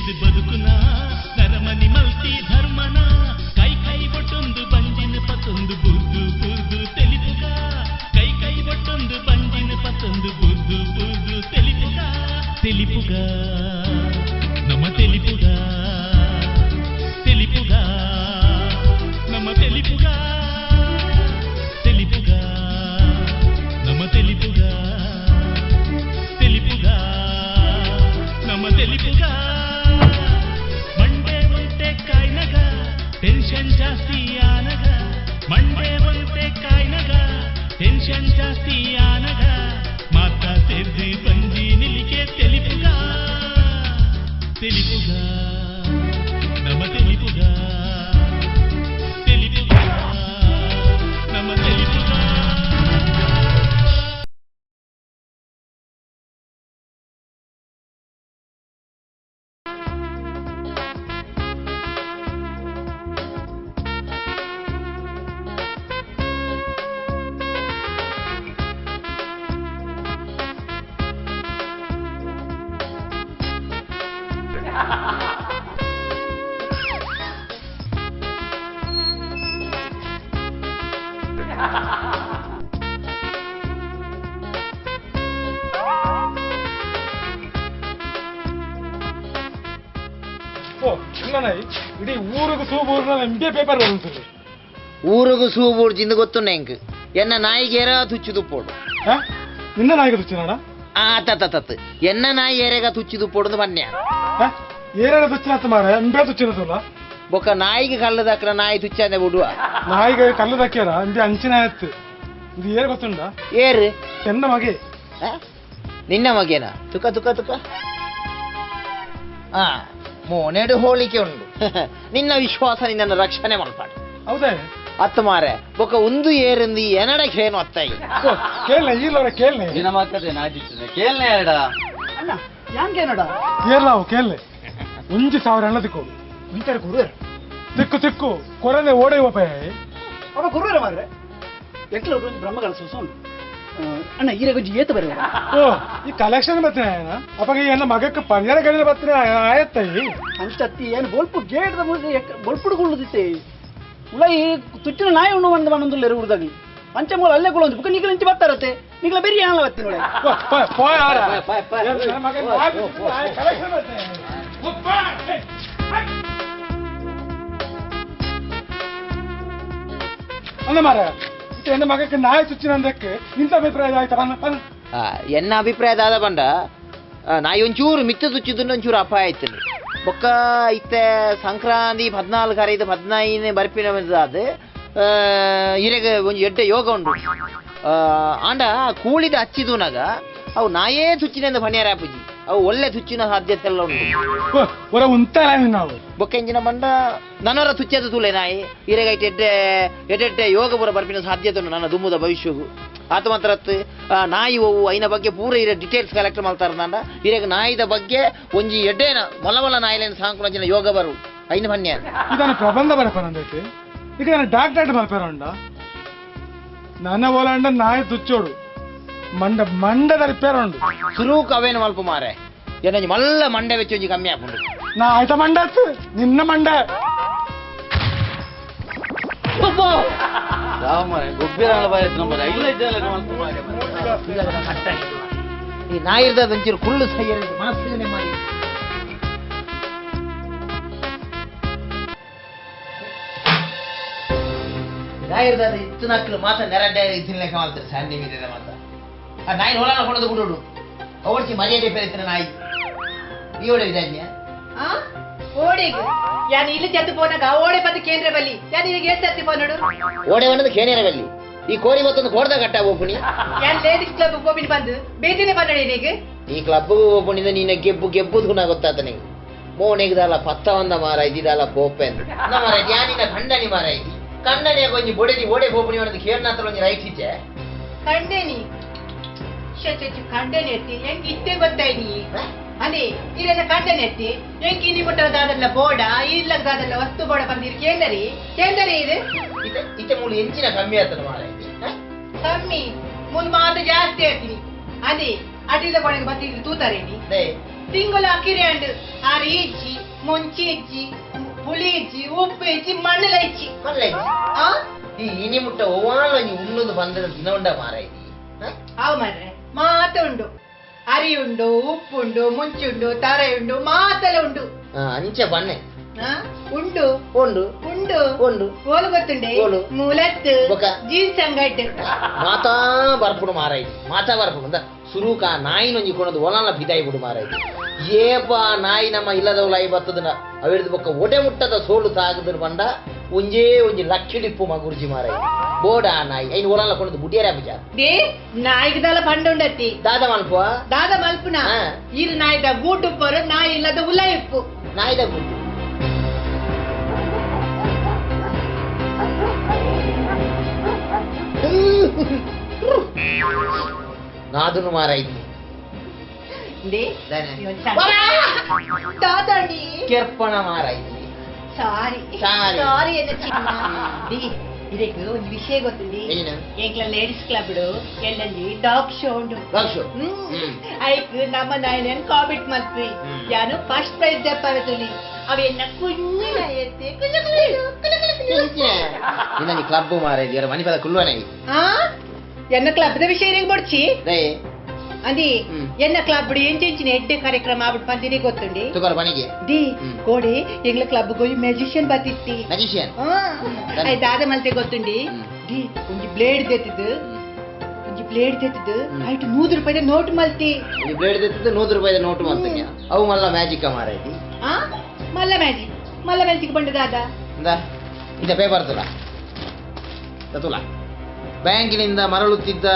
ಇದು ಬದುಕುನ ನರಮನಿ ಮಲ್ತಿ ಧರ್ಮನ ಕೈ ಕೈ ಬೊಟ್ಟೊಂದು ಬಂಜಿನ ಪತ್ತೊಂದು ಬುರ್ದು ಬುರ್ದು ತೆಲಿಪುಗ ಕೈ ಕೈ ಬೊಟ್ಟೊಂದು ಬಂಜಿನ ಪತ್ತೊಂದು ಬುರ್ದು ಬುರ್ದು ತೆಲಿಪುಗ ತೆಲಿಪುಗ ನಮ್ಮ ತೆಲಿಪುಗ ತೆಲಿಪುಗ ನಮ್ಮ ತೆಲಿಪುಗ ತೆಲಿಪುಗ ನಮ್ಮ ತೆಲಿಪುಗ ತೆಲಿಪುಗ ನಮ್ಮ ತೆಲಿಪುಗ ಮಂಡೆ ಒಂಟೆ ಕಾಯ್ನಗ ಟೆನ್ಷನ್ ಜಾಸ್ತಿ ಆನಗ ಮಂಡೆ ಒಂಟೆ ಕಾಯ್ನಗ ಟೆನ್ಷನ್ ಜಾಸ್ತಿ ಆನಗ ಮಾತ ಸೇರ್ದಿ ಬಂಜಿ ನಿಲಿಕೆ ತೆಲಿಪುಗ ತೆಲಿಪುಗ ನಮ್ಮ ತೆಲಿಪುಗ ತೆಲಿಪುಗ ನಮ್ಮ ತೆಲಿಪುಗ. ಇಡೀ ಊರಿಗೂ ಸೂಬೂರ್ನ ಎಂಬೆ ಪೇಪರ್ ಬರುತ್ತದೆ. ಊರಿಗೂ ಸೂಬೂರ್ಜಿಂದ ಗೊತ್ತು ನೆಂಕ್ ಎನ್ನ ನಾಯಿಗೇರ ತುಚ್ಚಿದು ಪೋಡು. ನಿನ್ನ ನಾಯಿಗೆ ತುಚ್ಚಿನ ಆತತ್ ಎನ್ನ ನಾಯಿ ಏರೆಗ ತುಚ್ಚಿದು ಪೋಡು ಬನ್ಯ ಏರ ತುಚ್ಚಿನ ಮಾರ ಎಂಬೆ ತುಚ್ಚಿನದಲ್ಲ ಬೊಕ್ಕ ನಾಯಿಗೆ ಕಲ್ಲದಕ್ರ ನಾಯಿ ತುಚ್ಚಾದೆ ಬಿಡುವ ನಾಯಿಗೆ ಕಲ್ಲದಕ್ಕ್ಯಾರ ಎಂಬೆ ಅಂಚಿನ ಆಯ್ತು. ಇದು ಏರ್ ಗೊತ್ತುಂಡ ಏರು ಎನ್ನ ಮಗೆ ನಿನ್ನ ಮಗೇನ ತುಕ ತುಕ ತುಕ ಮೋನೆಡು ಹೋಳಿಕೆ ಉಂಡು. ನಿನ್ನ ವಿಶ್ವಾಸ ನಿನ್ನನ್ನು ರಕ್ಷಣೆ ಮಾಡ್ಪಾಡು. ಹೌದೇ ಅತ್ತ ಮಾರೆ ಬೊಕ್ಕ ಒಂದು ಏರಿಂದು ಎನಡಕ್ಕೆ ಏನು ಅತ್ತಾಗಿ ಕೇಳ ಈಲವರ ಕೇಳನೆ ದಿನ ಮಾತದೆ ನಾಜಿರ್ತದೆ ಕೇಳನೆ ಎರಡ ಅಣ್ಣ ಯಾಂಗೇನಡ ಏರ್ಲಾವು ಕೇಳಲೆ 1,000 ಎಣ್ಣ ತಿಕ್ಕೋದು ಇಂತಾರೆ ಕುರುವೇರು ತಿಕ್ಕು ತಿಕ್ಕು ಕೊರನೆ ಓಡೆಯುವ ಪೇ ಅವ ಕುರುವೇರ ಮಾರ್ರೆ ಎಂಕ್ಲ ಒಂದು ಬ್ರಹ್ಮಗಳ ಸೊಸೋನು ಅಣ್ಣ ಈರೆ ಗೊಂಚಿ ಏತ ಬರುವ ಓ ಈ ಕಲೆಕ್ಷನ್ ಬರ್ತೇನೆ ಅಪ್ಪ ಎನ್ನ ಮಗಕ್ಕೆ ಪಂಜರ ಗಡಿನ ಬರ್ತೇನೆ ಆಯತ್ತಾಯಿ ಅಂಚತ್ತಿ ಏನು ಬೋಲ್ಪು ಗೇಟ್ದ ಮುಂದೆ ಬೊಲ್ಪುಡುಕೊಳ್ಳುದಿತ್ತೆ ಉಳ ಈ ತುಚ್ಚಿನ ನಾಯಿ ಉಣ್ಣು ಒಂದು ಮನೊಂದು ಎರು ಉಳಿದಾಗಲಿ ಪಂಚಮೂಲ ಅಲ್ಲೇ ಕೊಡೋದು ಬುಕ್ಕ ನಿಗಲ ಇಂಚಿ ಬರ್ತಾರತ್ತೆ ನಿಗಲ ಬೇರೆ ಯಾಣ ಬತ್ತಿ ನೋಡಿ ಅಲ್ಲ ಮಾರ ಎನ್ನ ಮಗಕ್ಕೆ ನಾಯಿ ಚುಚ್ಚಿನಂದಕ್ಕೆ ಇಂಥ ಅಭಿಪ್ರಾಯ ಆಯ್ತಾ? ಎನ್ನ ಅಭಿಪ್ರಾಯದಾದ ಬಂಡ ನಾಯಿ ಒಂಚೂರು ಮಿತ್ತ ತುಚ್ಚಿದ್ದು ಒಂಚೂರು ಅಪಾಯ ಆಯ್ತು ಬೊಕ್ಕ ಇತ್ತೆ ಸಂಕ್ರಾಂತಿ 14 15 ಬರ್ಪಿನದಾದ ಇರೆಗೆ ಒಂದು ಎಡ್ಡೆ ಯೋಗ ಉಂಡು ಆಂಡ ಕೂಳಿದ ಹಚ್ಚಿದೂನಾಗ ಅವು ನಾಯೇ ತುಚ್ಚಿನಿಂದ ಪಣಿಯಾರ ಆಪುಜಿ ಅವು ಒಳ್ಳೆ ತುಚ್ಚಿನ ಸಾಧ್ಯತೆ ಎಲ್ಲ ಉಂಟು ನಾವು ಬೊಕ್ಕ ಎಂಜಿನ ಬಂಡ ನನವರ ತುಚ್ಚದ ತುಳೆ ನಾಯಿ ಇರೆಗೆ ಎಡ್ಡೆ ಎಡ್ಡೆ ಯೋಗ ಪೂರ ಬರ್ಪಿನ ಸಾಧ್ಯತೆ ಉಂಟು ನನ್ನ ದುಮ್ಮದ ಭವಿಷ್ಯಗೂ ಆತ ಮಾತ್ರ ನಾಯಿ ಹೋವು ಐನ ಬಗ್ಗೆ ಪೂರ ಇರ ಡಿಟೇಲ್ಸ್ ಕಲೆಕ್ಟ್ ಮಾಡ್ತಾರ ನಂಡ ಇರೆಗೆ ನಾಯಿದ ಬಗ್ಗೆ ಒಂಜಿ ಎಡ್ಡೇನ ಮೊಲಮೊಲ ನಾಯಿಲೇನು ಸಾಂಕುನ ಯೋಗ ಬರು ಐನ ಪನ್ಯ ಇದನ್ನು ಪ್ರಬಂಧ ಬರಪನಂದಕ್ಕೆ ಈಗ ನಾನು ಡಾಕ್ಟರ್ ಮಲ್ಪೇರಂಡ ನನ್ನ ಓಲಾಂಡ ನಾಯಿ ತುಚ್ಚೋಡು ಮಂಡದ ರಿಪೇರ್ ಉಂಡು ಸುರೂಕ್ ಅವೇನು ಮಲ್ಪ ಮಾರೆ ಏನ ಮಲ್ಲ ಮಂಡೆ ವೆಚ್ಚ ಒಂಜಿ ಕಮ್ಮಿ ಹಾಕೊಂಡು ನಾ ಆಯ್ತ ಮಂಡ ನಿನ್ನ ಮಂಡ ಗೊಬ್ಬಿರ ನಂಬರ್ ಇಲ್ಲ ಈ ನಾಯಿರ್ದ ಒಂಚೂರು ಕುಳ್ಳು ಸೈಯರ್ ಮನಸ್ಸಿಗೆ ಮಾಡಿ ನಾಯಿರ್ದ ಇತ್ತು ನಕ್ಕಲು ಮಾತ್ರ ನೆರಡ್ಡೆ ತಿನ್ಲೆಕ್ಕ ಮಾಡ್ತಾರೆ ಸಣ್ಣ ಇದೆ ಮಾತ್ರ ಆ ನಾಯಿ ಹೊಲನ ಹೊಡೆದು ಬಿಡೋಡು ಅವಳಿಗೆ ಮರ್ಯಾದೆ ಪೇರಿತಿನ ನಾಯಿ ಈ ಒಳ್ಳೆ ವಿಧಾನ್ಯ ಓಡೆಗೆ ಯಾನ್ ಇಲ್ಲಿ ಚತ್ತು ಪೋನಾಗ ಓಡೆ ಬಂದು ಕೇಂದ್ರ ಬಲ್ಲಿ ಯಾನ್ ನಿನಗೆ ಎಷ್ಟು ಹತ್ತಿ ಪೋನಡು ಓಡೆ ಬಂದದ್ದು ಕೇನೇರ ಬಲ್ಲಿ ಈ ಕೋರಿ ಮತ್ತೊಂದು ಕೋಡ್ದ ಕಟ್ಟ ಓಪುಣಿ ಯಾನ್ ಲೇಡೀಸ್ ಕ್ಲಬ್ ಹೋಗಿನಿ ಬಂದು ಬೇತಿನೇ ಬಂದಡೆ ನೀಗೆ ಈ ಕ್ಲಬ್ ಓಪುಣಿಂದ ನೀನ ಗೆಬ್ಬುದು ನಾ ಗೊತ್ತಾತ ನಿಂಗೆ ಮೋನೆಗ್ದಲ್ಲ ಪತ್ತ ಒಂದ ಮಾರ ಇದಿದಲ್ಲ ಪೋಪೆ ಅಂತ ಮಾರ ಯಾನಿನ ಖಂಡನಿ ಮಾರ ಐತಿ ಕಂಡನಿಯ ಕೊಂಚ ಬೊಡೆದಿ ಓಡೆ ಓಪುಣಿ ಅನ್ನೋದು ಕೇಳ್ನಾತ್ರ ಒಂದು ರೈಟ್ ಇಚ್ಚೆ ಕಂಡೇನಿ ಕಂಡೇನಿ ಎತ್ತಿ ಹೆಂಗ್ ಇಷ್ಟೇ ಗೊತ್ತಾಯ್ನಿ ಅದೇ ಇದೆಲ್ಲ ಕಂಡೇನಿ ಎತ್ತಿ ಹೆಂಗ್ ಕಿನಿ ಮುಟ್ಟದಾದಲ್ಲ ಬೋಡ ಇಲ್ಲದಾದಲ್ಲ ವಸ್ತು ಬೋಡ ಬಂದಿರಿ ಕೇಂದರಿ ಇದು ಇತ್ತೆ ಮೂಲ ಹೆಂಚಿನ ಕಮ್ಮಿ ಆಗ್ತದೆ ಮಾರ ಕಮ್ಮಿ ಮುಂದ್ ಮಾತು ಜಾಸ್ತಿ ಹೇಳ್ತೀನಿ ಅದೇ ಅಟಿದ ಕೊನೆಗೆ ಬತ್ತಿದ್ರೆ ತೂತಾರೇನಿ ತಿಂಗಳ ಅಕ್ಕಿರಿ ಅಂಡ್ ಆರು ಈಜಿ ಮುಂಚಿ ಇಜ್ಜಿ ಪುಳಿ ಇಜ್ಜಿ ಉಪ್ಪು ಇಜ್ಜಿ ಮಣ್ಣೆಲ್ಲ ಇಜ್ಜಿ ಮಲ್ಲೆ ಆ ಈ ಇನಿ ಮುಟ್ಟ ಒವಾಲ ಒಂಜಿ ಉಣ್ಣುದು ಬಂದ ದಿನ ಉಂಡ ಮಾರಾಯ್ತಿ ಅವು ಮರ್ರೆ ಮಾತ ಉಂಡು ಅರಿ ಉಂಡು ಉಪ್ಪುಂಡು ಮುಂಚುಂಡು ತಾರೆ ಉಂಡು ಮಾತೆಲ್ಲ ಉಂಡು ಅಂಚೆ ಬನ್ನೆ ಆ? ಉಂಡು ಉಂಡು ಉಂಡು ಉಂಡು ಓಲು ಗೊತ್ತುಂಡೆ ಓಲು. ಮೂಲತ್ತು ಬೊಕ? ಜೀನ್ಸ್ ಅಂಗಟ್ಟು ಮಾತಾ ಬರ್ಪುಡು ಮಾರಾಯ್ತಿ ಮಾತಾ ಬರ್ಪುಡು ಅಂದ ಸುರೂಕ ನಾಯಿ ನೊಂಜಿ ಕೊಣದು ಒಲಲ್ಲ ಬಿದಾಯಿ ಬಿಡು ಮಾರಾಯ್ತಿ ಏಪ ನಾಯಿ ನಮ್ಮ ಇಲ್ಲದವಳ ಐ ಬತ್ತದನ ಅವಿಡ್ದು ಬೊಕ್ಕ ಒಡೆ ಮುಟ್ಟದ ಸೋಲು ತಾಗದ್ರ ಬಂಡ ಒಂಜೇ ಒಂಜಿ ಲಕ್ಷಿಡಿಪ್ಪು ಮಗುರ್ಜಿ ಮಾರಾಯ್ತಿ ಬೋಡ ನಾಯಿ ಐನು ಒಲಲ್ಲ ಕೊಣದು ಬುಡಿಯರ ಬಿಜ ದೇ ನಾಯಿಗದಲ್ಲ ಪಂಡುಂಡತಿ ದಾದ ಮಲ್ಪುವ ದಾದ ಮಲ್ಪುನ ಹಾ. ಇರು ನಾಯಿದ ಗೂಟು ಪರು ನಾಯಿ ಇಲ್ಲದ ಉಲ್ಲ ಇಪ್ಪು ನಾಯಿದ ಗುಡ್ಡು ನಾದುನು ಮಾರಾಯ್ತಿ ದೇ ದಾನೆ. ದಾದಾಡಿ ಕೆರ್ಪಣ ಮಾರಾಯ್ತಿ ಸಾರಿ ಸಾರಿ. ಸಾರಿ ಎನ್ನ ಚಿನ್ನ ದಿ ಇದಕ್ಕೆ ಒಂದು ವಿಷಯ ಗೊತ್ತುಂಡಿ ಏನು? ಏಕ್ಲ ಲೇಡೀಸ್ ಕ್ಲಬ್ ಎಲ್ಲಲ್ಲಿ ಡಾಗ್ ಶೋ ಉಂಡು ಲಕ್ಷು ಐಕ್ ನಮ್ಮ ನಾಯನ ಕಾಮಿಟ್ ಮಲ್ಪಿ ಯಾನು ಫಸ್ಟ್ ಪ್ರೈಸ್ ದಪ್ಪಾವತುಲಿ ಅವೆನ್ನ ಕುഞ്ഞിನ ಎತ್ತೆ ಇನ್ನ ನೀ ಕ್ಲಬ್ ಮಾರಾಯ್ತಿ ಮನಿ ಪದ ಕುಲ್ವನೆ ಆ ಎನ್ನ ಕ್ಲಬ್ ದ ವಿಷಯ ಬಡ್ಚಿ ರೇ ಅಂದಿ ಹ್ಮ್. ಎನ್ನ ಕ್ಲಬ್ ಎಂಚೆಂಚಿನ ಎಡ್ಡೆ ಕಾರ್ಯಕ್ರಮ ಆಗ್ಬಿಟ್ಟು ಪಂದಿನಿ ಗೊತ್ತುಂಡಿ ತುಕರ ಬನಿಗೆ ದಿ ಹ್ಮ್. ಕೋಡಿ ಎಂಗ್ಲ ಕ್ಲಬ್ ಹೋಗಿ ಮ್ಯಾಜಿಷಿಯನ್ ಬತ್ತಿತ್ತಿ ಮ್ಯಾಜಿಷಿಯನ್ ಆಯ್ತು ಆದ ಮಲ್ತೆ ಗೊತ್ತುಂಡಿ ಹ್ಮ್. ದಿ ಒಂಜಿ ಬ್ಲೇಡ್ ದೆತ್ತಿದ್ದು ಹ್ಮ್. ಆಯ್ತು 100 ರೂಪಾಯಿದ ನೋಟ್ ಮಲ್ತಿ ಈ ಬ್ಲೇಡ್ ತೆತ್ತಿದ್ದು 100 ರೂಪಾಯಿದ ನೋಟು ಮಾಡ್ತೀನಿ ಅವು ಮಲ್ಲ ಮ್ಯಾಜಿಕ್ ಮಾರಾಯ್ತಿ ಆ ಮಲ್ಲ ಮ್ಯಾಜಿಕ್ ಬಂಡದಾದ ಇಂದ ಇಂದ ಪೇಪರ್ ತುಲ ಬ್ಯಾಂಕಿನಿಂದ ಮರಳುತ್ತಿದ್ದ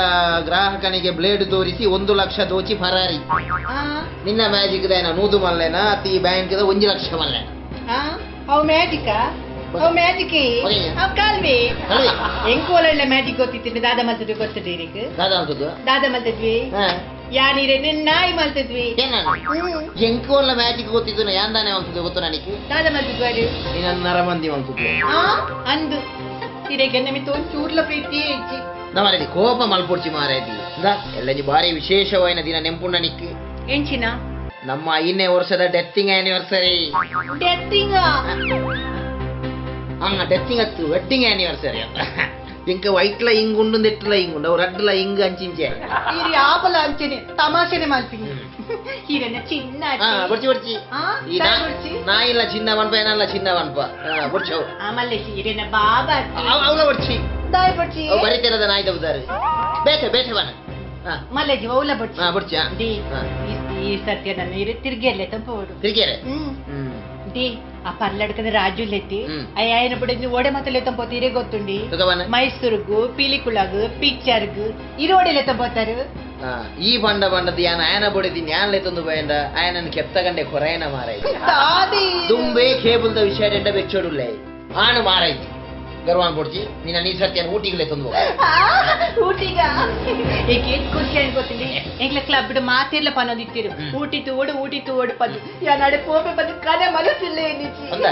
ಗ್ರಾಹಕನಿಗೆ ಬ್ಲೇಡ್ ತೋರಿಸಿ 1 ಲಕ್ಷ ದೋಚಿ ಫರಾರಿ ಆ ನಿನ್ನ ಮ್ಯಾಜಿಕ್ ದೇನ 100 ಮಲ್ಲೆನ ಅತಿ ಬ್ಯಾಂಕ್ 1 ಲಕ್ಷ ಮಲ್ಲೆನ ಆ ಅವು ಮ್ಯಾಜಿಕ್ ಒಗೆಯ? ಅವು ಕಾಲ್ವಿ ಕಲ್ವಿ? ಎಂಕೋಲಳ್ಳೆ ಮ್ಯಾಜಿಕ್ ಗೊತ್ತಿತ್ತು ದಾದ ಮಲ್ತದ್ವಿ ಗೊತ್ತಿದ್ರಿ ಇದಕ್ಕೆ ದಾದ ಅಂತದ್ದು ದಾದ ಮಲ್ತದ್ವಿ ಹಾ ಯಾನಿರೆ ನಾಯಿ ಮಲ್ತದ್ವಿ ಏನ ಎಂಕೋಲ್ಲ ಮ್ಯಾಜಿಕ್ ಗೊತ್ತಿದ್ದು ಯಾಂದಾನೆ ಅಂತದ್ದು ಗೊತ್ತು ನನಗೆ ದಾದ ಮಲ್ತದ್ವಿ ನಿನ್ನ ನರಮಂದಿ ಅಂತದ್ದು ಆ ಅಂದು ಇದಕ್ಕೆ ನಮಿತ್ತು ಒಂಚೂರ್ಲ ಪ್ರೀತಿ ಹೆಚ್ಚಿ ನಮ್ಮಲ್ಲಿ ಕೋಪ ಮಲ್ಪೊಡ್ಚಿ ಮಾರಾಯ್ತಿ ಎಲ್ಲಜಿ ಬಾರಿ ವಿಶೇಷವಾದ ದಿನ ನೆಂಪುಂಡ ನಿಕ್ ಎಂಚಿನ ನಮ್ಮ 5ನೇ ವರ್ಷದ ಡೆತ್ತಿಂಗ್ ಆನಿವರ್ಸರಿ ಡೆತ್ತಿಂಗ ಡೆತ್ತಿಂಗ್ ಅತ್ತು ವೆಡ್ಡಿಂಗ್ ಆನಿವರ್ಸರಿ ಅಂತ ಇಂಕ ವೈಟ್ಲ ಹಿಂಗುಂಡು ನೆಟ್ಲ ಹಿಂಗುಂಡು ಅವ್ರು ಅಡ್ಲ ಹಿಂಗ್ ಅಂಚಿಂಚೆ ಇರಿ ಆಪಲ ಅಂಚೆನೆ ತಮಾಷೆನೆ ಮಾಡ್ತೀನಿ ಹಿರನ ಚಿನ್ನ ಬಡ್ಚಿ ಬಡ್ಚಿ ಈ ನಾ ಇಲ್ಲ ಚಿನ್ನ ಬನ್ಪ ಏನಲ್ಲ ಚಿನ್ನ ಬನ್ಪ ಬಡ್ಚವು ಆಮೇಲೆ ಹಿರನ ಬಾಬಾ ಅವಳ ಬಡ್ಚಿ ದಾಯ್ ಬಡ್ಚಿ ಅವು ಬರಿತಿರದ ನಾಯಿ ತಪ್ಪಾರೆ ಬೇಟೆ ಬೇಟೆ ಬನ ಮಲ್ಲೆಜಿ ಅವಳ ಬಡ್ಚಿ ಬಡ್ಚಿ ದಿ ಈ ಸತ್ಯ ನನ್ನ ಇರು ತಿರ್ಗೆಲ್ಲೇ ತಂಪೋಡು ತಿರ್ಗೇರೆ ದಿ ಆ ಪಲ್ಲಡ್ಕದ ರಾಜು ಲೆತ್ತಿ ಹ್ಮ್. ಅಯ್ಯಾಯನ ಬಡಿದ್ನಿ ಓಡೆ ಮತ್ತಲೆ ತಂಪೋತೀರೆ ಗೊತ್ತುಂಡಿ ತುಕಬನ ಮೈಸೂರುಗು ಪಿಲಿಕುಳಗು ಪಿಕ್ಚರ್ಗು ಇರೋಡೆಲೆ ತಂಪೋತಾರು ಈ ಬಂಡ ಬಂಡದ ಯಾನ ಆಯನ ಬಡಿದಿ ನ್ಯಾನ್ಲೆ ತಂದು ಬಯಂಡ ಆಯನನ್ನು ಕೆತ್ತಗಂಡೆ ಕೊರೆಯನ ಮಾರಾಯ್ತಿ ದಾದಿ ದುಂಬೆ ಕೇಬಲ್ದ ವಿಷಯ ಡೆಡ್ಡ ಬೆಚ್ಚೋಡುಲ್ಲೆ ಆನು ಮಾರಾಯ್ತಿ ಗರ್ವಾನ್ ಕೊಡ್ತಿ ನಿನ್ನ ನೀ ಸತ್ಯನ ಊಟಿಗಳೇ ತಂದು ಊಟಿಗ ಏಕೇನ್ ಖುಷಿ ಅಂತ ಗೊತ್ತಿಲ್ಲ ಎಂಗ್ಲ ಕ್ಲಬ್ ಮಾತಿರ್ಲ ಪನ್ನೋದಿತ್ತಿರು ಊಟಿ ತೂಡು ಪದ್ದು ಯಾ ನಡೆ ಪೋಪೆ ಪದ್ದು ಕನೆ ಮನಸ್ಸಿಲ್ಲ ಏನಿಚ್ಚಿ ಅಂದ?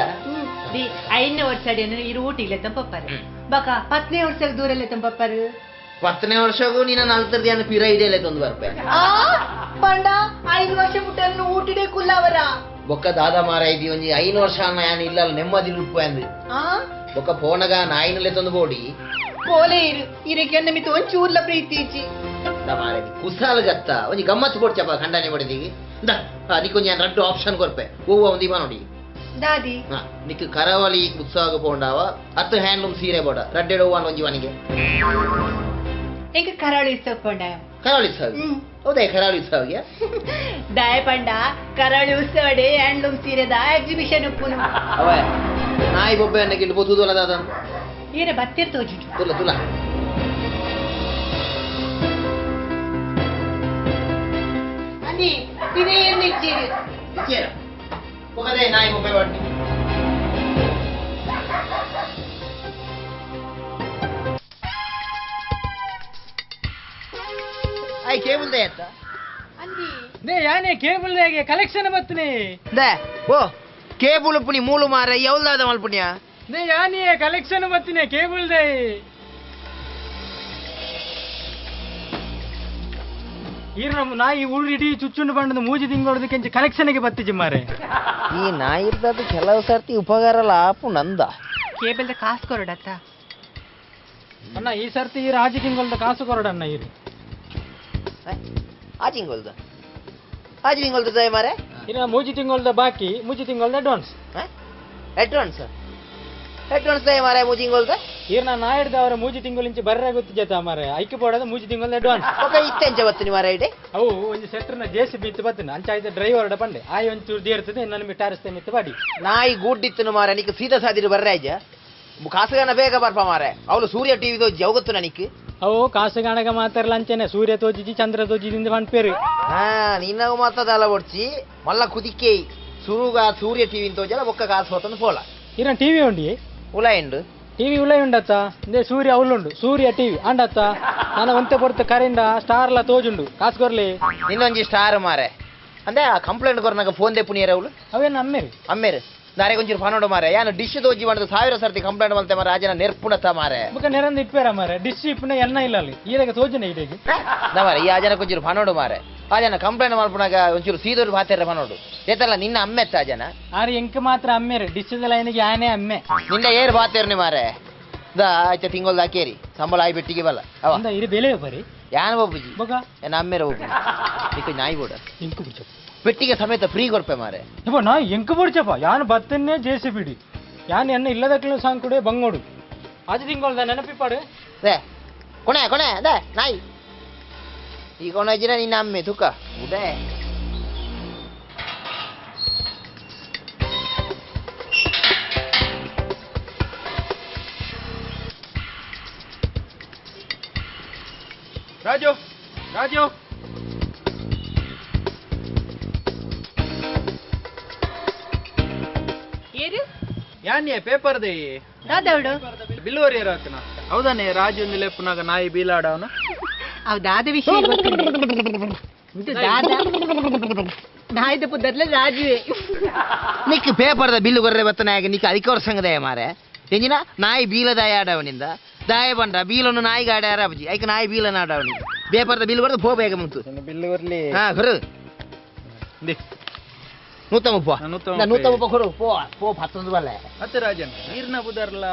ದಿ 5ನೇ ವರ್ಷ ಇರು ಊಟಿಗ್ಲೆ ತಂಪಪ್ಪಾರು ಬಕ 10ನೇ ವರ್ಷಕ್ಕೆ ದೂರಲ್ಲೇ ತಂಪಪ್ಪಾರು 10ನೇ ವರ್ಷಗೂ ನಿನ್ನ 4 ದಿನ ಪಿರ ಇದೆಯಲ್ಲ ತಂದು ಬರ್ಪೆ ಆ ಪಂಡ 5 ವರ್ಷ ಮುಟ್ಟನ್ನು ಊಟಿಡೆ ಕುಲ್ಲವರ ಬೊಕ್ಕ ದಾದ ಮಾರಾಯ್ತಿ ಒಂಜಿ 5 ವರ್ಷ ಯಾನು ಇಲ್ಲ ನೆಮ್ಮದಿ ರೂಪ ಅಂದ್ರಿ ಆ ಬೊಕ್ಕ ಫೋನಗ ನಾಯಿನಲ್ಲೇ ತಂದು ಬೋಡಿ ಪೋಲೆ ಇರು ಇರಕ್ಕೆ ನಮಿತು ಒಂಚೂರ್ಲ ಪ್ರೀತಿ ಇಚ್ಚಿ ಮಾರಾಯ್ತಿ ಕುಸಾಲ ಗತ್ತ ಒಂಜಿ ಗಮ್ಮತ್ ಕೊಡ್ಚಪ್ಪ ಖಂಡನೆ ಬಡಿದಿಗೆ ನಿಕ್ಕೊಂಜಿ ನಾನು 2 ಆಪ್ಷನ್ ಕೊರ್ಪೆ ಹೂವ ಒಂದು ಇವ ನೋಡಿ ದಾದಿ ನಿಕ್ ಕರಾವಳಿ ಉತ್ಸವ ಪೋಂಡಾವ 10 ಹ್ಯಾಂಡ್ಲೂಮ್ ಸೀರೆ ಬೋಡ 2 ಹೂವ ಒಂಜಿ ವನಿಗೆ ಎಂಕ ಕರಾಳಿ ಇಸ್ತಕೊಂಡ ಕರಾವಳಿ ಉತ್ಸವ ಹೌದೇ ಕರಾವಳಿ ಉತ್ಸವಗೆ ದಾಯ ಪಂಡ ಕರಾಳಿ ಉತ್ಸವಡೆ ಹ್ಯಾಂಡ್ಲೂಮ್ ಸೀರೆದ ಎಕ್ಸಿಬಿಷನ್ ಉಪ್ಪುನು ಅವ ನಾಯಿ ಬೊಬ್ಬೆ ಅನ್ನಕ್ಕೆ ಇಲ್ಲಿ ಬೋತುದಲ್ಲ ದಾದ ಏನ ಬತ್ತಿರ್ತೋಜು ತುಲ ತುಲ ಅಂದಿ ಇದೇನ್ ಇಚ್ಚಿರಿ ಇಚ್ಚೇರ ಹೋಗದೆ ನಾಯಿ ಬೊಬ್ಬೆ ಬಡ್ಡಿ ಆಯ್ ಕೇಬಲ್ ದೇ ಅತ್ತ ಅಂದಿ ನೇ ಯಾನೇ ಕೇಬಲ್ ದಾಗೆ ಕಲೆಕ್ಷನ್ ಬತ್ತನೆ ದೇ ಓ ಕೇಬಲ್ ಪುನಿ ಮೂಲು ಮಾರ ಯಾವ್ದಾದ ಮಲ್ಪುಣ್ಯ ನೇ ಯಾನೇ ಕಲೆಕ್ಷನ್ ಬತ್ತನೆ ಕೇಬಲ್ ದೇ ನಾಯಿ ಉಳ್ಳಿಡಿ ಚುಚ್ಚುಂಡು ಬಂಡದ ಮೂಜಿ ತಿಂಗಳದ ಕೆಂಚ ಕಲೆಕ್ಷನ್ಗೆ ಬತ್ತಿಜಿ ಮಾರೆ ಈ ನಾಯಿರ್ದದು ಕೆಲವು ಸರ್ತಿ ಉಪಕಾರ ಆಪು ನಂದ ಕೇಬಲ್ದ ಕಾಸು ಕೊರಡತ್ತ ಅಣ್ಣ ಈ ಸರ್ತಿ ಈ ರಾಜಿ ತಿಂಗಳದ ಕಾಸು ಕೊರಡಣ್ಣ ಇರಿ ಆಜಿಂಗೊಲ್ದ ದಯ ಮಾರೆ ಇನ್ನ ಮೂಜಿ ತಿಂಗಳದ ಬಾಕಿ ಮೂಜಿ ತಿಂಗಳದ ಅಡ್ವಾನ್ಸ್ ದಯ ಮಾರೆ ಮುಜಿಂಗೊಲ್ದ ಈರ್ನ ನಾಯಿಡ್ದ ಅವರ ಮೂಜಿ ತಿಂಗಳಿಂಚ ಬರ್ರೆ ಗೊತ್ತಿಜತ ಮಾರೆ ಐಕ್ಯ ಪೋಡದ ಮೂಜಿ ತಿಂಗಳದ ಅಡ್ವಾನ್ಸ್ ಇತ್ತೆಂಚ ಬತ್ತೀನಿ ಮಾರೆ ಇಡೆ ಅವು ಒಂದು ಸೆಟ್ರನ ಜೆಸಿಬಿ ಇತ್ತು ಬತ್ತಿನ ಅಂಚಾಯ್ತ ಡ್ರೈವರ್ ಬಂಡೆ ಆಯ್ ಒಂಚೂರು ದೇರ್ತದೆ ನನ್ನ ಮಿಟ್ಟಾರಿಸ್ತೇ ಮಿತ್ತು ಬಾಡಿ ನಾಯಿ ಗೂಡ್ಡಿತ್ತು ಮಾರೆ ನಿಕ್ ಸೀದಾ ಸಾದಿರು ಬರ್ರೆ ಆಯ್ಜ ಕಾಸುಗನ ಬೇಗ ಬರ್ಪ ಮಾರೆ ಅವಳು ಸೂರ್ಯ ಟಿವಿದು ಜವಗತ್ತು ನನಗೆ ಅವು ಕಾಸುಗಾಣಗ ಮಾತಾರಲ್ಲ ಅಂಚೆನೆ ಸೂರ್ಯ ತೋಜಿಜಿ ಚಂದ್ರ ತೋಜಿದಿಂದ ಬಂಡ್ಪೇರು ನಿನ್ನಾಗ ಮಾತದಲ್ಲ ಒಡ್ಚಿ ಮಲ್ಲ ಕುದಿಕೆ ಸುರುಗ ಸೂರ್ಯ ಟಿವಿ ತೋಜಲ ಒಕ್ಕ ಕಾಸು ಹೊತ್ತಂದು ಪೋಲ ಇರ ಟಿವಿ ಉಂಡಿ ಉಲ ಎಂಡು ಟಿವಿ ಉಳ ಉಂಡತ್ತ ಇಂದೇ ಸೂರ್ಯ ಅವಳುಂಡು ಸೂರ್ಯ ಟಿವಿ ಅಂಡತ್ತ ನಾನು ಒಂತೆ ಪೊರ್ತು ಕರೆಂಡ ಸ್ಟಾರ್ಲ ತೋಜುಂಡು ಕಾಸು ಕೊರ್ಲಿ ಇನ್ನೊಂಜಿ ಸ್ಟಾರ್ ಮಾರೆ ಅಂದೆ ಆ ಕಂಪ್ಲೇಂಟ್ ಕೊರ್ನಾಗ ಫೋನ್ ದೆ ಪುನಿಯರ ಅವಳು ಅವೇನು ಅಮ್ಮೇರಿ ನಾರೆ ಒಂಚೂರು ಫಾನೋಡು ಮಾರೆ ಯಾನು ಡಿಶ್ ತೋಜಿ ಮಾಡಿದ 1000 ಸರ್ತಿ ಕಂಪ್ಲೇಂಟ್ ಮಲ್ತೆ ಮಾರೆ ರಾಜನ ನೆರ್ಪುಣತ ಮಾರೆ ಬುಕ್ಕ ನೆರಂದು ಇಪ್ಪೇರ ಮಾರೆ ಡಿಶ್ ಇಪ್ಪನ ಎನ್ನ ಇಲ್ಲ ಅಲ್ಲಿ ಈರಾಗ ತೋಜನೆ ಇದೆಗೆ ಮಾರೆ ಈ ಆಜನ ಒಂಚೂರು ಫಾನೋಡು ಮಾರೆ ಆಜನ ಕಂಪ್ಲೇಂಟ್ ಮಾಡ್ಪುಣಾಗ ಒಂಚೂರು ಸೀದೋರು ಬಾತೇರ ಫಾನೋಡು ಏತಲ್ಲ ನಿನ್ನ ಅಮ್ಮೆತ್ತ ಆಜನ ಆರು ಎಂಕ ಮಾತ್ರ ಅಮ್ಮೇರಿ ಡಿಶ್ ಲೈನಿಗೆ ಆನೆ ಅಮ್ಮೆ ನಿನ್ನ ಏರ್ ಬಾತೇರ್ನಿ ಮಾರೆ ಆಯ್ತ ತಿಂಗೊಲ್ದ ಹಾಕೇರಿ ಸಂಬಳ ಆಯ್ ಬೆಟ್ಟಿಗೆ ಬಲ್ಲ ಅವ ಅಂದ ಇರಿ ಬೆಲೆ ಬರಿ ಯಾನ ಒಬ್ಬುಜಿ ಬೊಕ ಏನ ಅಮ್ಮೇರ ಒಬ್ಬು ನಾಯಿ ಬೋಡ ಎಂಕು ಬಿಡ್ಚಪ್ಪ ಪೆಟ್ಟಿಗೆ ಸಮೇತ ಫ್ರೀ ಕೊಡ್ಪೆ ಮಾರೆ ಇಪ್ಪ ನಾ ಎಂಕು ಬಿಡ್ಚಪ್ಪ ಯಾನು ಬತ್ತನ್ನೇ ಜೇಸಿ ಬಿಡಿ ಯಾನು ಎನ್ನ ಇಲ್ಲದಕ್ಕೂ ಸಾಂಗ್ ಕುಡಿ ಬಂಗೋಡು ಅದು ತಿಂಗೊಳ್ದ ನೆನಪಿಪ್ಪಾಡು ದೇ ಕೊನೆ ಅದೇ ನಾಯಿ ಈಗ ಕೊನೆಜಿನ ನಿನ್ನ ಅಮ್ಮೆ ತುಕ ಉದೇ ರಾಜು ಏರು ಯಾನ್ಯ ಪೇಪರ್ ದೇ ದಾದವಡು ಬಿಲ್ಲುವರಿ ಇರತ್ತನ ಹೌದಾನೆ ರಾಜು ಒಂದು ಲೆಪ್ಪನಾಗ ನಾಯಿ ಬೀಲಾಡವನ ಅವ್ ದಾದ ವಿಷಯ ಇದು ದಾದ ನಾಯ್ದ ಪುದರ್ಲೆ ರಾಜುವೆ ನಿಕ್ ಪೇಪರ್ದ ಬಿಲ್ಲು ಬರ್ರೆ ಬತ್ತನಾಗ ನಿಕ್ ಅಧಿಕವರ ಸಂಘದಯ ಮಾರೆ ಎಂಜಿನ ನಾಯಿ ಬೀಲದಾಯ ಆಡವನಿಂದ ದಾಯ ಬಂಡ ಬೀಲನ್ನು ನಾಯಿಗೆ ಆಡ ಅರಾಬಜಿ ಐಕ ನಾಯಿ ಬೀಲನ ಆಡವನಿ ಪೇಪರ್ದ ಬಿಲ್ ಬರ್ದು ಪೋ ಬೇಗ ಮುಂತು ಬಿಲ್ಲು ಬರ್ಲಿ ಹಾ ಖರು ನೂತಮಪ್ಪ ನೂತಮಪ್ಪ ಖರು ಪೋ ಹತ್ತೊಂದು ಬಲ್ಲೆ ಮತ್ತೆ ರಾಜನ್ ನೀರ್ನ ಬುದಾರ್ಲ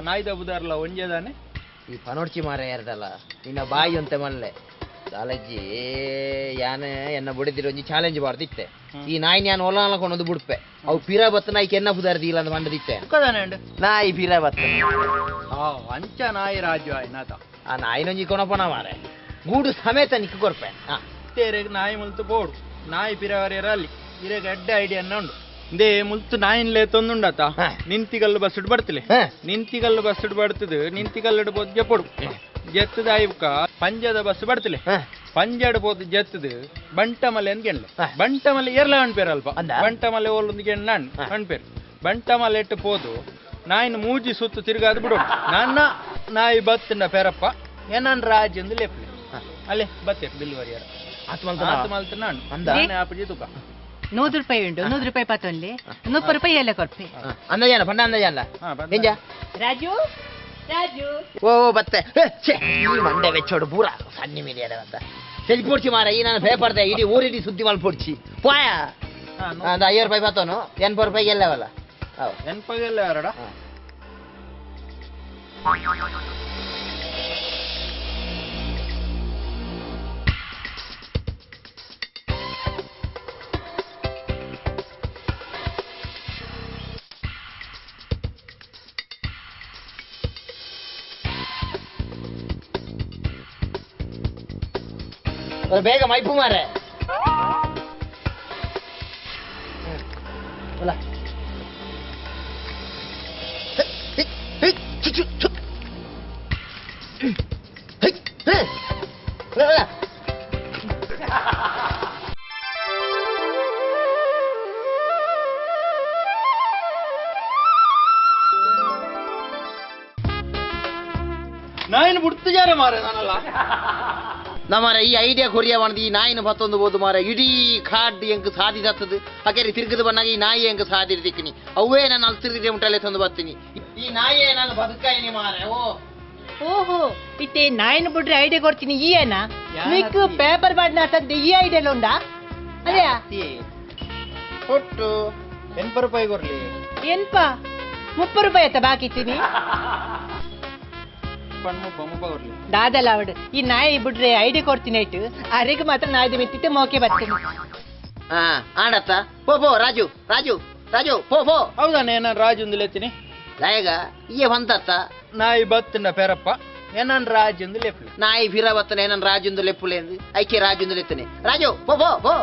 ನಾಯ್ದ ಬುದಾರ್ಲ ಒಂಜೇದಾನೆ ಈ ಪನೋಡ್ಚಿ ಮಾರ ಯಾರ್ದಲ್ಲ ನಿನ್ನ ಬಾಯಿ ಅಂತೆ ಮಲ್ಲೆ ಕಾಲೇಜಿ ಯಾನೆ ಎನ್ನ ಬುಡಿದಿರ ಒಂಜಿ ಚಾಲೆಂಜ್ ಮಾಡ್ದಿತ್ತೆ ಈ ನಾಯಿ ನಾನು ಹೊಲಕೊಂಡೊಂದು ಬಿಡ್ಪೆ ಅವು ಪಿರ ಬತ್ತ ನಾಯಿ ಕೆನ್ನ ಬುದಾರ್ದಿ ಇಲ್ಲ ಅಂತ ಮಂಡದಿತ್ತೆ ನಾಯಿ ಪಿರ ಬತ್ತ ಅಂಚ ನಾಯಿ ರಾಜು ಆಯ್ನಾತ ಆ ನಾಯಿನೊಂಜಿ ಕೊನಪನ ಮಾರೆ ಗೂಡು ಸಮೇತ ನಿಕ್ಕ ಕೊರ್ಪೆ ತೇರೆಗ್ ನಾಯಿ ಮುಲ್ತು ಬೋಡು ನಾಯಿ ಪಿರವರಿ ಅಲ್ಲಿ ಇರೆಗ್ ಅಡ್ಡ ಐಡಿಯಾ ಉಂಡು ದೇ ಮುಲ್ತು ನಾಯಿನ್ಲೆ ತೊಂದುಂಡತ ನಿಂತಿಗಲ್ಲು ಬಸ್ ಬರ್ತಿಲೆ ನಿಂತಿಗಲ್ಲು ಬಸ್ ಬರ್ತದ ನಿಂತಿಗಲ್ಲು ಬೋದು ಜಪ್ಪಡು ಜತ್ತದ ಆಯ್ಕ ಪಂಜದ ಬಸ್ ಬರ್ತಿಲೆ ಪಂಜಡ್ ಬೋದು ಜತ್ತದ ಬಂಟಮಲೆ ಅಂತ ಗೆಣ್ಲೆ ಬಂಟಮಲೆ ಏರ್ಲ ಅನ್ಪೇರ್ ಅಲ್ಪ ಬಂಟಮಲೆ ಓಲೊಂದು ಗೆಣ್ಣ ಅನ್ಪೇರ್ ಬಂಟಮಲೆ ಎಟ್ಟು ಪೋದು ನಾಯಿನ ಮೂಜಿ ಸುತ್ತು ತಿರುಗಾದ್ ಬಿಡೋಡು ನನ್ನ ನಾಯಿ ಬತ್ತಂಡ ಪೇರಪ್ಪ ಏನನ್ ರಾಜ್ ಎಂದು ಲೇಪ್ಲೆ ಅಲ್ಲೇ ಬತ್ತೇರ್ ಬಿಲ್ವರಿಯರ ಆತ್ಮಲ್ತ ನಾನು ಆಪಜಿ ತುಕ 100 ರೂಪಾಯಿ ಉಂಟು 100 ರೂಪಾಯಿ ಪತ್ತೊಂದು 30 ರೂಪಾಯಿ ಎಲ್ಲ ಕೊಡ್ಪೆ ಅಂದಜಾನ ಪಂಡ ಅಂದಜಾನ ಎಂಜ ರಾಜು ಓ ಬತ್ತೆ ಈ ಮಂಡೆ ವೆಚ್ಚೋಡು ಪೂರ ಸನ್ನಿ ಮೀರಿ ಅದ ಸೆಲ್ ಪೋಡ್ಚಿ ಮಾರ ಈ ನಾನು ಪೇಪರ್ದೆ ಇಡೀ ಊರಿಡಿ ಸುದ್ದಿ ಮಾಡಿ ಪೋಡ್ಚಿ ಪೋಯ ಒಂದು 50 ರೂಪಾಯಿ ಪತ್ತೋನು 80 ರೂಪಾಯಿಗೆ ಎಲ್ಲವಲ್ಲ ನೆನಪಾಗೆಲ್ಲ ಯಾರಡ ಬೇಗ ಮೈಪು ಮಾರೆ ನಾಯಿನ ಬಿಡ್ತು ಜಾರ ಮಾರೆ ನಾನಲ್ಲ ನಮ್ಮರೆ ಈ ಐಡಿಯಾ ಕೊರಿಯವಾಣದಿ ಈ ನಾಯಿನ ಪತ್ತೊಂದು ಬೋದು ಮಾರೆ ಇಡೀ ಕಾಡ್ ಎಂಕ್ ಸಾದಿದತ್ತದು ಹಾಗೆ ತಿರ್ಗದ ಬನ್ನಾಗ ಈ ನಾಯಿ ಎಂಕ್ ಸಾದಿರ್ದಿಕ್ಕಿನಿ ಅವೇ ನಾನು ಅಲ್ಲಿ ತಿರ್ಗಿದೆ ಮುಟ್ಟಲೆ ತಂದು ಬರ್ತೀನಿ ಈ ನಾಯಿಯೇ ನಾನು ಬದುಕಾಯಿನಿ ಮಾರೆ ಓ ಓಹೋ ಇತ್ತೆ ನಾಯಿನ ಬಿಡ್ರೆ ಐಡಿಯಾ ಕೊಡ್ತೀನಿ ಈ ಏನ ಯಾನ್ మీకు ಅತ್ತಿ? పేపర్ పడిన అతను ఈ ఐడియాలో ఉందా అదే ಕೊಟ್ಟು 80 ರೂಪಾಯಿ ಕೊರ್ಲಿ ಎನ್ಪ 30 ರೂಪಾಯಿ ಆಯ್ತಾ ಬಾಕಿ ಇತ್ತೀನಿ ಮುಪ್ಪ ಕೊರ್ಲಿ ದಾದಲಾವಡ್ ಈ ನಾಯಿ ಬಿಡ್ರೆ ಐಡಿಯಾ ಕೊಡ್ತೀನಿ ಆಯ್ತು ಅರೆಗೆ ಮಾತ್ರ ನಾಯ್ದು ಮೆತ್ತಿತ್ತೆ ಮೋಕೆ ಬರ್ತೀನಿ ಆಡತ್ತ ಪೋ ಪೋ ರಾಜು ರಾಜು ರಾಜು ಪೋ ಪೋ ಹೌದಾ ನಾನು ರಾಜು ಒಂದು ಲೆತ್ತೀನಿ ಲಾಯಗ ಈ ಹೊಂತತ್ತ ನಾಯಿ ಬತ್ತಿನ ಪೇರಪ್ಪ ಏನನ್ ರಾಜು ಒಂದು ಲೆಪ್ಲಿ ನಾಯಿ ಫಿರ ಬತ್ತನೆ ನಾನು ರಾಜುಂದು ಲೆಪ್ಪುಲೆ ಐಕೆ ರಾಜುಂದು ಲೆತ್ತನೆ ರಾಜು ಪೋ ಪೋ ಪೋ